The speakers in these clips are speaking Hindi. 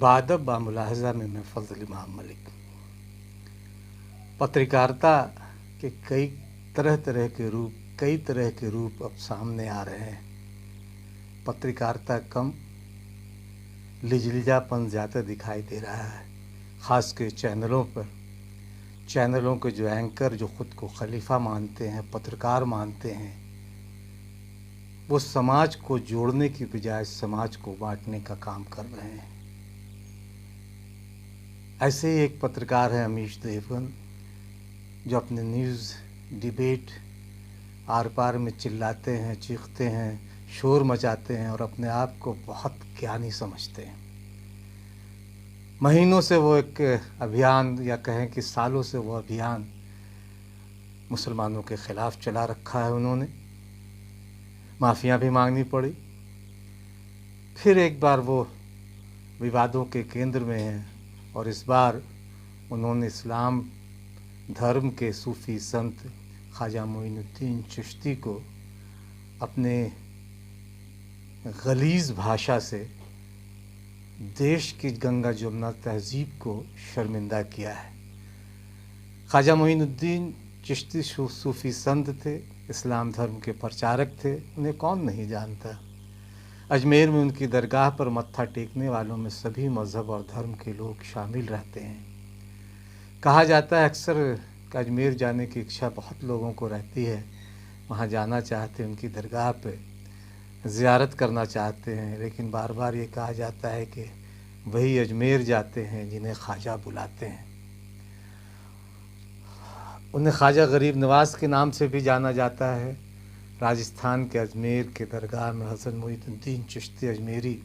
बादब बामुलाहजा में मैं फजल इमाम मलिक। पत्रकारिता के कई तरह के रूप अब सामने आ रहे हैं। पत्रकारिता कम, लिजलिजापन ज़्यादा दिखाई दे रहा है, ख़ास कर चैनलों पर। चैनलों के जो एंकर जो ख़ुद को खलीफा मानते हैं, पत्रकार मानते हैं, वो समाज को जोड़ने की बजाय समाज को बांटने का काम कर रहे हैं। ऐसे ही एक पत्रकार है अमीश देवगन, जो अपने न्यूज़ डिबेट आर पार में चिल्लाते हैं, चीखते हैं, शोर मचाते हैं और अपने आप को बहुत ज्ञानी समझते हैं। महीनों से वो एक अभियान, या कहें कि सालों से वो अभियान मुसलमानों के ख़िलाफ़ चला रखा है। उन्होंने माफ़ियाँ भी मांगनी पड़ी, फिर एक बार वो विवादों के केंद्र में हैं और इस बार उन्होंने इस्लाम धर्म के सूफ़ी संत ख्वाजा मोइनुद्दीन चिश्ती को अपने गलीज़ भाषा से देश की गंगा जमुना तहज़ीब को शर्मिंदा किया है। ख्वाजा मोइनुद्दीन चिश्ती सूफ़ी संत थे, इस्लाम धर्म के प्रचारक थे, उन्हें कौन नहीं जानता। अजमेर में उनकी दरगाह पर मत्था टेकने वालों में सभी मज़हब और धर्म के लोग शामिल रहते हैं। कहा जाता है अक्सर अजमेर जाने की इच्छा बहुत लोगों को रहती है, वहाँ जाना चाहते हैं, उनकी दरगाह पे ज़ियारत करना चाहते हैं, लेकिन बार बार ये कहा जाता है कि वही अजमेर जाते हैं जिन्हें ख्वाजा बुलाते हैं। उन्हें ख्वाजा गरीब नवाज़ के नाम से भी जाना जाता है। राजस्थान के अजमेर के दरगाह में हज़रत मोइनुद्दीन चिश्ती अजमेरी,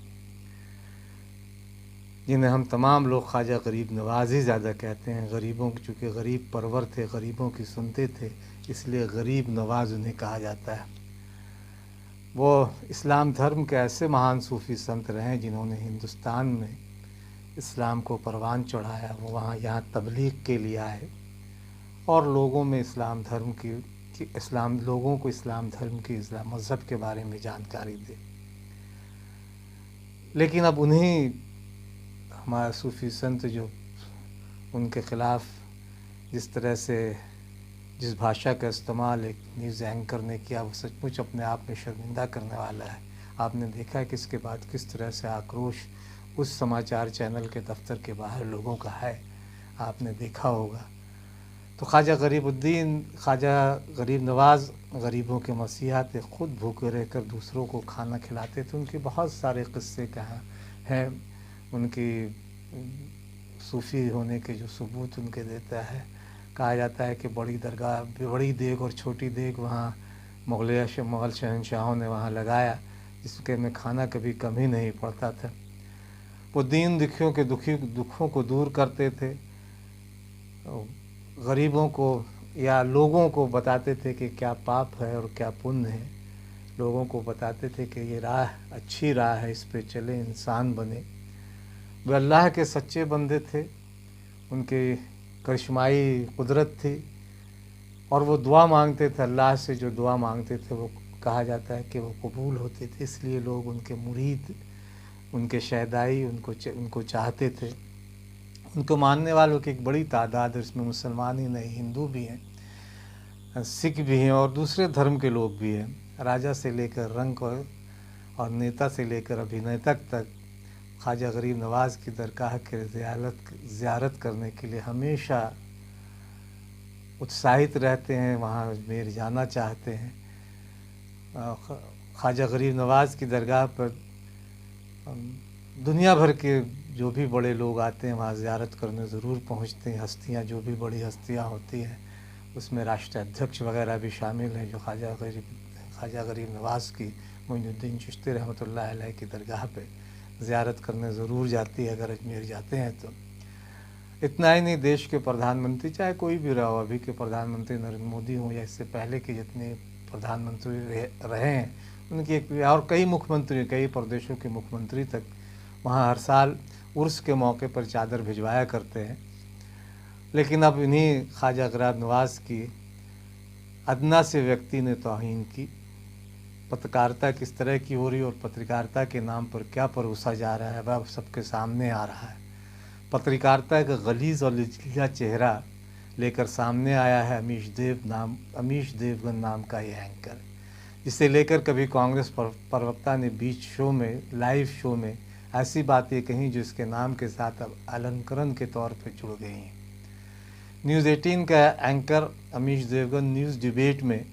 जिन्हें हम तमाम लोग ख्वाजा गरीब नवाज़ ही ज़्यादा कहते हैं, गरीबों की, चूँकि गरीब परवर थे, गरीबों की सुनते थे, इसलिए गरीब नवाज़ उन्हें कहा जाता है। वो इस्लाम धर्म के ऐसे महान सूफ़ी संत रहे हैं जिन्होंने हिंदुस्तान में इस्लाम को परवान चढ़ाया। वो यहाँ तबलीग के लिए आए और लोगों में इस्लाम धर्म लोगों को इस्लाम धर्म की, इस्लाम मज़हब के बारे में जानकारी दे। लेकिन अब उन्हीं हमारे सूफ़ी संत जो उनके ख़िलाफ़ जिस तरह से जिस भाषा का इस्तेमाल एक न्यूज़ एंकर ने किया, वो सचमुच अपने आप में शर्मिंदा करने वाला है। आपने देखा है कि इसके बाद किस तरह से आक्रोश उस समाचार चैनल के दफ्तर के बाहर लोगों का है, आपने देखा होगा। तो ख्वाजा गरीब नवाज़ गरीबों के मसीहा थे, ख़ुद भूखे रहकर दूसरों को खाना खिलाते थे। उनके बहुत सारे क़िस्से कहाँ हैं, उनकी सूफ़ी होने के जो सबूत उनके देता है। कहा जाता है कि बड़ी दरगाह, बड़ी देग और छोटी देग वहाँ मुग़ल शहंशाहों ने वहाँ लगाया, जिसके में खाना कभी कम ही नहीं पड़ता था। वो दीन दुखों को दूर करते थे, गरीबों को या लोगों को बताते थे कि क्या पाप है और क्या पुण्य है। लोगों को बताते थे कि ये राह अच्छी राह है, इस पे चले, इंसान बने। वे अल्लाह के सच्चे बंदे थे, उनके करिश्माई कुदरत थी और वो दुआ मांगते थे अल्लाह से। जो दुआ मांगते थे वो कहा जाता है कि वो कबूल होते थे, इसलिए लोग उनके मुरीद, उनके शहदाई उनको चाहते थे। उनको मानने वालों की एक बड़ी तादाद है, इसमें मुसलमान ही नहीं, हिंदू भी हैं, सिख भी हैं और दूसरे धर्म के लोग भी हैं। राजा से लेकर रंक और नेता से लेकर अभिनेता तक ख्वाजा गरीब नवाज़ की दरगाह के ज़ियारत करने के लिए हमेशा उत्साहित रहते हैं, वहाँ अजमेर जाना चाहते हैं। ख्वाजा गरीब नवाज़ की दरगाह पर दुनिया भर के जो भी बड़े लोग आते हैं वहाँ ज़ियारत करने ज़रूर पहुँचते हैं। हस्तियाँ, जो भी बड़ी हस्तियाँ होती हैं उसमें राष्ट्राध्यक्ष वगैरह भी शामिल हैं, जो ख्वाजा गरीब नवाज़ की मोइनुद्दीन चिश्ती रहमतुल्लाह अलैह की दरगाह पे ज़ियारत करने ज़रूर जाती है अगर अजमेर जाते हैं तो। इतना ही नहीं, देश के प्रधानमंत्री चाहे कोई भी रहा हो, अभी के प्रधानमंत्री नरेंद्र मोदी हों या इससे पहले के जितने प्रधानमंत्री रहे हैं उनकी एक, और कई मुख्यमंत्री, कई प्रदेशों के मुख्यमंत्री तक वहाँ हर साल उर्स के मौके पर चादर भिजवाया करते हैं। लेकिन अब इन्हीं ख्वाजा गरीब नवाज़ की अदना से व्यक्ति ने तौहीन की। पत्रकारिता किस तरह की हो रही और पत्रकारिता के नाम पर क्या परोसा जा रहा है वह सबके सामने आ रहा है। पत्रकारिता का गलीज़ और लचीला चेहरा लेकर सामने आया है अमीश देवगन नाम का ये एंकर, जिसे लेकर कभी कांग्रेस प्रवक्ता ने बीच शो में, लाइव शो में ऐसी बातें कहीं जो इसके नाम के साथ अब अलंकरण के तौर पर जुड़ गई हैं। न्यूज़ 18 का anchor Amish Devgan news debate में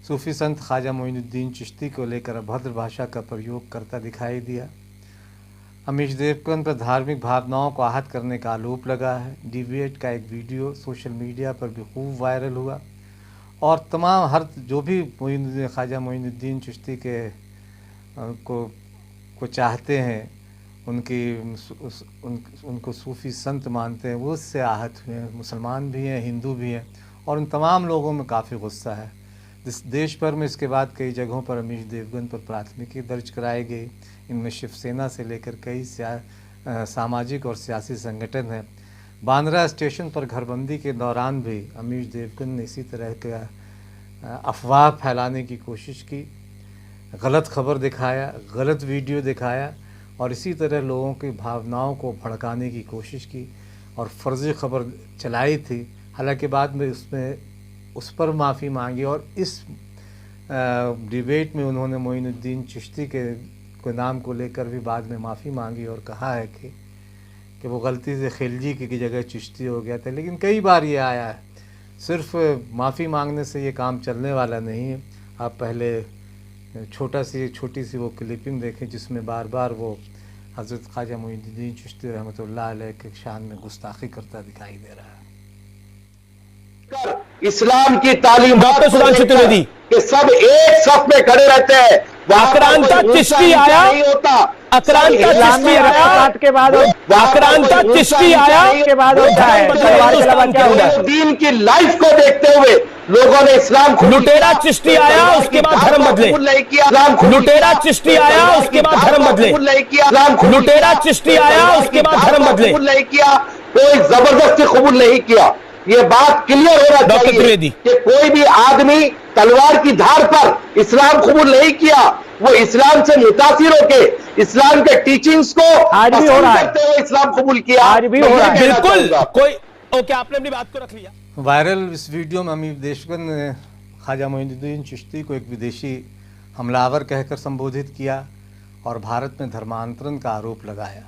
सूफ़ी संत ख्वाजा मोइनुद्दीन चिश्ती को लेकर अभद्र भाषा का प्रयोग करता दिखाई दिया। अमीश देवगन पर धार्मिक भावनाओं को आहत करने का आरोप लगा है। डिबेट का एक वीडियो सोशल मीडिया पर भी खूब वायरल हुआ और तमाम हर जो भी ख्वाजा मोइनुद्दीन चिश्ती के को चाहते हैं, उनको सूफ़ी संत मानते हैं, वो उससे आहत हुए हैं। मुसलमान भी हैं, हिंदू भी हैं और उन तमाम लोगों में काफ़ी गुस्सा है। देश भर में इसके बाद कई जगहों पर अमीश देवगन पर प्राथमिकी दर्ज कराई गई। इनमें शिवसेना से लेकर कई सामाजिक और सियासी संगठन हैं। बांद्रा स्टेशन पर घरबंदी के दौरान भी अमीश देवगन ने इसी तरह का अफवाह फैलाने की कोशिश की, गलत खबर दिखाया, गलत वीडियो दिखाया और इसी तरह लोगों की भावनाओं को भड़काने की कोशिश की और फर्जी खबर चलाई थी। हालांकि बाद में उस पर माफ़ी मांगी और इस डिबेट में उन्होंने मोइनुद्दीन चिश्ती के नाम को लेकर भी बाद में माफ़ी मांगी और कहा है कि वो गलती से खिलजी की जगह चिश्ती हो गया था। लेकिन कई बार ये आया है, सिर्फ माफ़ी मांगने से ये काम चलने वाला नहीं है। आप पहले छोटी सी वो क्लिपिंग देखें जिसमें बार बार वो हज़रत ख्वाजा मोइनुद्दीन चिश्ती रहमतुल्लाह अलैह के शान में गुस्ताखी करता दिखाई दे रहा है। इस्लाम की तालीम डॉक्टर सुधांशु त्रिवेदी कि सब एक सफ में खड़े रहते हैं। आक्रांता चिश्ती आया, आक्रांता चिश्ती आया के बाद, आक्रांता चिश्ती आया के बाद दीन की लाइफ को देखते हुए लोगों ने इस्लाम को, लुटेरा चिश्ती आया उसके बाद धर्म बदले, लुटेरा चिश्ती आया उसके बाद धर्म बदले, लुटेरा चिश्ती आया उसके बाद धर्म बदले, नहीं किया, कोई जबरदस्ती कबूल नहीं किया। ये बात क्लियर होना चाहिए कि कोई भी आदमी तलवार की धार पर इस्लाम कबूल नहीं किया, वो इस्लाम से मुतासिर होके इस्लाम के टीचिंग्स को आज भी हो रहा है, करते हुए इस्लाम कबूल किया, आज भी हो रहा है। बिल्कुल कोई ओके, आपने अपनी बात को रख लिया। वायरल इस वीडियो में अमीश देवगन ने ख्वाजा मोइनुद्दीन चिश्ती को एक विदेशी हमलावर कहकर संबोधित किया और भारत में धर्मांतरण का आरोप लगाया।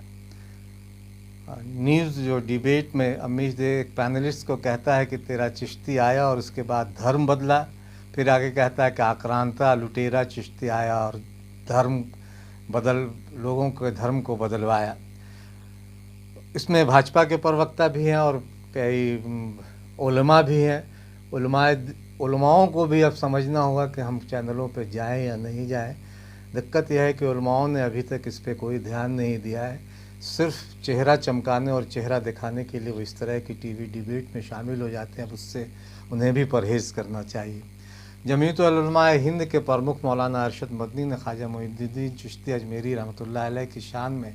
न्यूज़ जो डिबेट में अमीश देव एक पैनलिस्ट को कहता है कि तेरा चिश्ती आया और उसके बाद धर्म बदला, फिर आगे कहता है कि आक्रांता लुटेरा चिश्ती आया और लोगों के धर्म को बदलवाया। इसमें भाजपा के प्रवक्ता भी हैं और कई उलमा भी हैं। उलमाओं को भी अब समझना होगा कि हम चैनलों पे जाएं या नहीं जाएं। दिक्कत यह है कि उलमाओं ने अभी तक इस पर कोई ध्यान नहीं दिया है। सिर्फ चेहरा चमकाने और चेहरा दिखाने के लिए वो इस तरह की टीवी डिबेट में शामिल हो जाते हैं। उससे उन्हें भी परहेज़ करना चाहिए। जमीयत उलमा हिंद के प्रमुख मौलाना अरशद मदनी ने ख्वाजा मोइनुद्दीन चिश्ती अजमेरी रहमतुल्लाह अलैह की शान में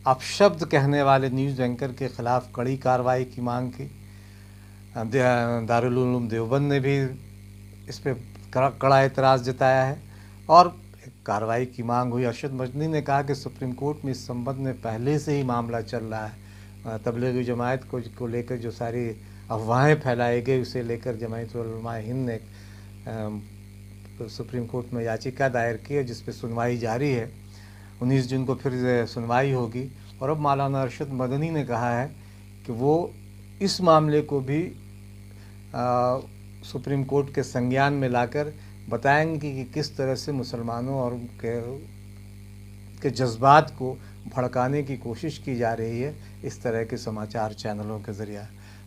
अपशब्द कहने वाले न्यूज़ एंकर के ख़िलाफ़ कड़ी कार्रवाई की मांग की। दारुल उलूम देवबंद ने भी इस पर कड़ा एतराज़ जताया है और कार्रवाई की मांग हुई। अरशद मदनी ने कहा कि सुप्रीम कोर्ट में इस संबंध में पहले से ही मामला चल रहा है। तबलीगी जमात को लेकर जो सारी अफवाहें फैलाई गई उसे लेकर जमायत उलमा हिंद ने सुप्रीम कोर्ट में याचिका दायर की है जिस पर सुनवाई जारी है। 19 जून को फिर सुनवाई होगी और अब मौलाना अरशद मदनी ने कहा है कि वो इस मामले को भी सुप्रीम कोर्ट के संज्ञान में लाकर बताएंगे कि किस तरह से मुसलमानों और के जज्बात को भड़काने की कोशिश की जा रही है इस तरह के समाचार चैनलों के ज़रिए।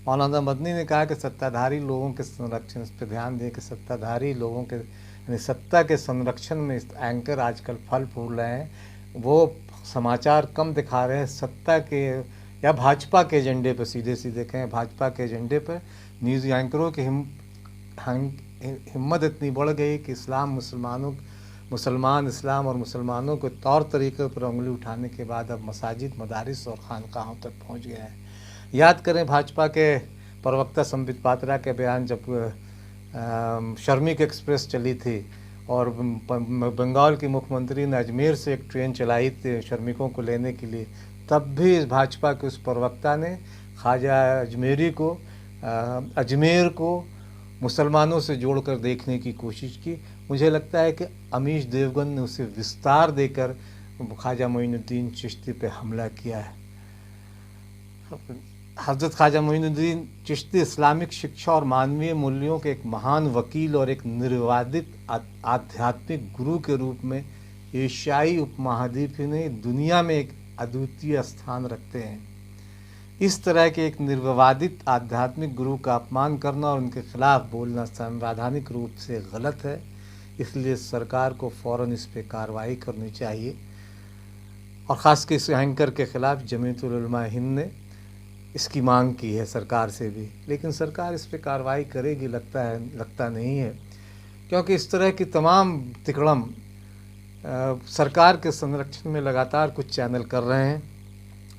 मौलाना मदनी ने कहा कि सत्ताधारी लोगों के संरक्षण, इस पर ध्यान दें कि सत्ताधारी लोगों के यानी सत्ता के संरक्षण में एंकर आजकल फल फूल रहे हैं। वो समाचार कम दिखा रहे हैं सत्ता के या भाजपा के एजेंडे पर, सीधे सीधे कहें भाजपा के एजेंडे पर न्यूज़ एंकरों की हिम्मत इतनी बढ़ गई कि मुसलमान इस्लाम और मुसलमानों के तौर तरीक़े पर उंगली उठाने के बाद अब मसाजिद, मदारिस और खानकाहों तक पहुंच गए हैं। याद करें भाजपा के प्रवक्ता संबित पात्रा के बयान जब श्रमिक एक्सप्रेस चली थी और बंगाल की मुख्यमंत्री ने अजमेर से एक ट्रेन चलाई थी श्रमिकों को लेने के लिए, तब भी इस भाजपा के उस प्रवक्ता ने ख्वाजा अजमेर को मुसलमानों से जोड़कर देखने की कोशिश की। मुझे लगता है कि अमीश देवगन ने उसे विस्तार देकर ख्वाजा मोइनुद्दीन चिश्ती पे हमला किया है। हज़रत ख्वाजा मोइनुद्दीन चिश्ती इस्लामिक शिक्षा और मानवीय मूल्यों के एक महान वकील और एक निर्वादित आध्यात्मिक गुरु के रूप में एशियाई उपमहाद्वीप ने दुनिया में एक अद्वितीय स्थान रखते हैं। इस तरह के एक निर्विवादित आध्यात्मिक गुरु का अपमान करना और उनके खिलाफ बोलना संवैधानिक रूप से गलत है। इसलिए सरकार को फ़ौरन इस पर कार्रवाई करनी चाहिए और ख़ासकर इस एंकर के ख़िलाफ़ जमीयतुल उलमा हिंद ने इसकी मांग की है सरकार से भी, लेकिन सरकार इस पर कार्रवाई करेगी लगता नहीं है, क्योंकि इस तरह की तमाम तिकड़म सरकार के संरक्षण में लगातार कुछ चैनल कर रहे हैं।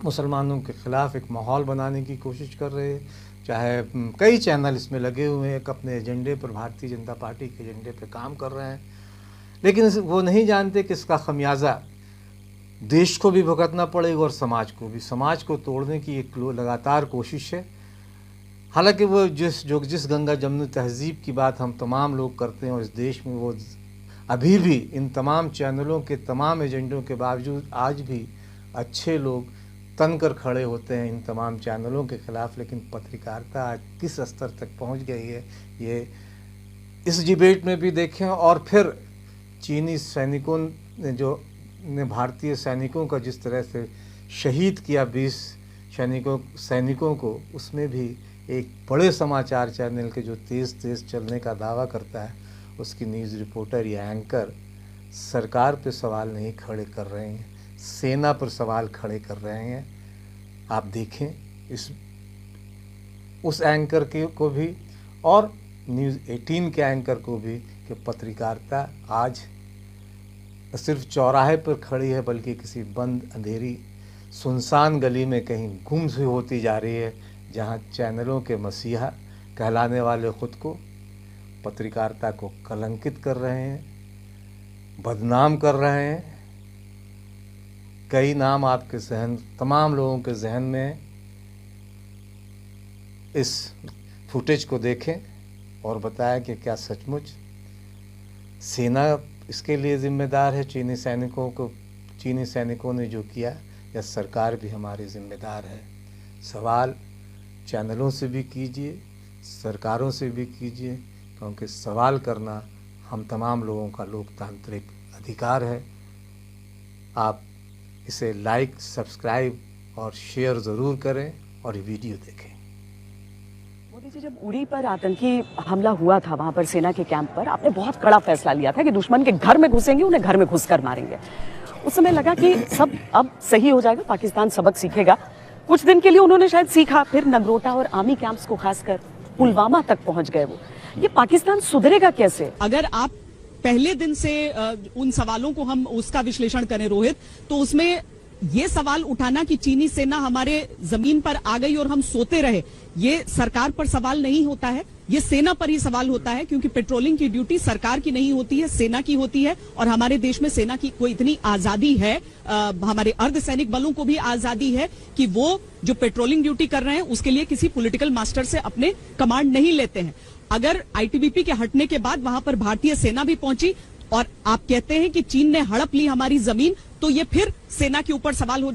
मुसलमानों के ख़िलाफ़ एक माहौल बनाने की कोशिश कर रहे हैं। चाहे कई चैनल इसमें लगे हुए हैं, एक अपने एजेंडे पर, भारतीय जनता पार्टी के एजेंडे पर काम कर रहे हैं, लेकिन वो नहीं जानते कि इसका खमियाजा देश को भी भुगतना पड़ेगा और समाज को भी। समाज को तोड़ने की एक लगातार कोशिश है। हालांकि वो जिस गंगा जमुनी तहज़ीब की बात हम तमाम लोग करते हैं और इस देश में वो अभी भी इन तमाम चैनलों के तमाम एजेंडों के बावजूद आज भी अच्छे लोग तन कर खड़े होते हैं इन तमाम चैनलों के ख़िलाफ़। लेकिन पत्रकारिता आज किस स्तर तक पहुंच गई है ये इस डिबेट में भी देखें। और फिर चीनी सैनिकों ने भारतीय सैनिकों का जिस तरह से शहीद किया 20 सैनिकों को, उसमें भी एक बड़े समाचार चैनल के जो तेज़ चलने का दावा करता है उसकी न्यूज़ रिपोर्टर या एंकर सरकार पे सवाल नहीं खड़े कर रहे हैं, सेना पर सवाल खड़े कर रहे हैं। आप देखें उस एंकर को भी और न्यूज़ 18 के एंकर को भी कि पत्रकारिता आज सिर्फ चौराहे पर खड़ी है, बल्कि किसी बंद अंधेरी सुनसान गली में कहीं गुम सी होती जा रही है, जहां चैनलों के मसीहा कहलाने वाले ख़ुद को पत्रकारिता को कलंकित कर रहे हैं, बदनाम कर रहे हैं। कई नाम आपके तमाम लोगों के जहन में है। इस फुटेज को देखें और बताएं कि क्या सचमुच सेना इसके लिए ज़िम्मेदार है, चीनी सैनिकों ने जो किया, या सरकार भी हमारी ज़िम्मेदार है। सवाल चैनलों से भी कीजिए, सरकारों से भी कीजिए, क्योंकि सवाल करना हम तमाम लोगों का लोकतांत्रिक अधिकार है। आप इसे लाइक, सब्सक्राइब और शेयर ज़रूर करें और वीडियो देखें। मोदी जी, जब उड़ी पर आतंकी हमला हुआ था, वहां पर सेना के कैंप पर, आपने बहुत कड़ा फैसला लिया था कि दुश्मन के घर में घुसेंगे, उन्हें घर में घुसकर मारेंगे। उस समय लगा कि सब अब सही हो जाएगा, पाकिस्तान सबक सीखेगा। कुछ दिन के लिए उन्होंने शायद सीखा, फिर नगरोटा और आर्मी कैंप्स को खासकर पुलवामा तक पहुंच गए वो। ये पाकिस्तान सुधरेगा कैसे? अगर आप पहले दिन से उन सवालों को हम उसका विश्लेषण करें रोहित, तो उसमें ये सवाल उठाना कि चीनी सेना हमारे जमीन पर आ गई और हम सोते रहे, ये सरकार पर सवाल नहीं होता है, ये सेना पर ही सवाल होता है, क्योंकि पेट्रोलिंग की ड्यूटी सरकार की नहीं होती है, सेना की होती है। और हमारे देश में सेना की कोई इतनी आजादी है, हमारे अर्धसैनिक बलों को भी आजादी है कि वो जो पेट्रोलिंग ड्यूटी कर रहे हैं उसके लिए किसी पॉलिटिकल मास्टर से अपने कमांड नहीं लेते हैं। अगर आईटीबीपी के हटने के बाद वहां पर भारतीय सेना भी पहुंची और आप कहते हैं कि चीन ने हड़प ली हमारी जमीन, तो ये फिर सेना के ऊपर सवाल हो जाता है।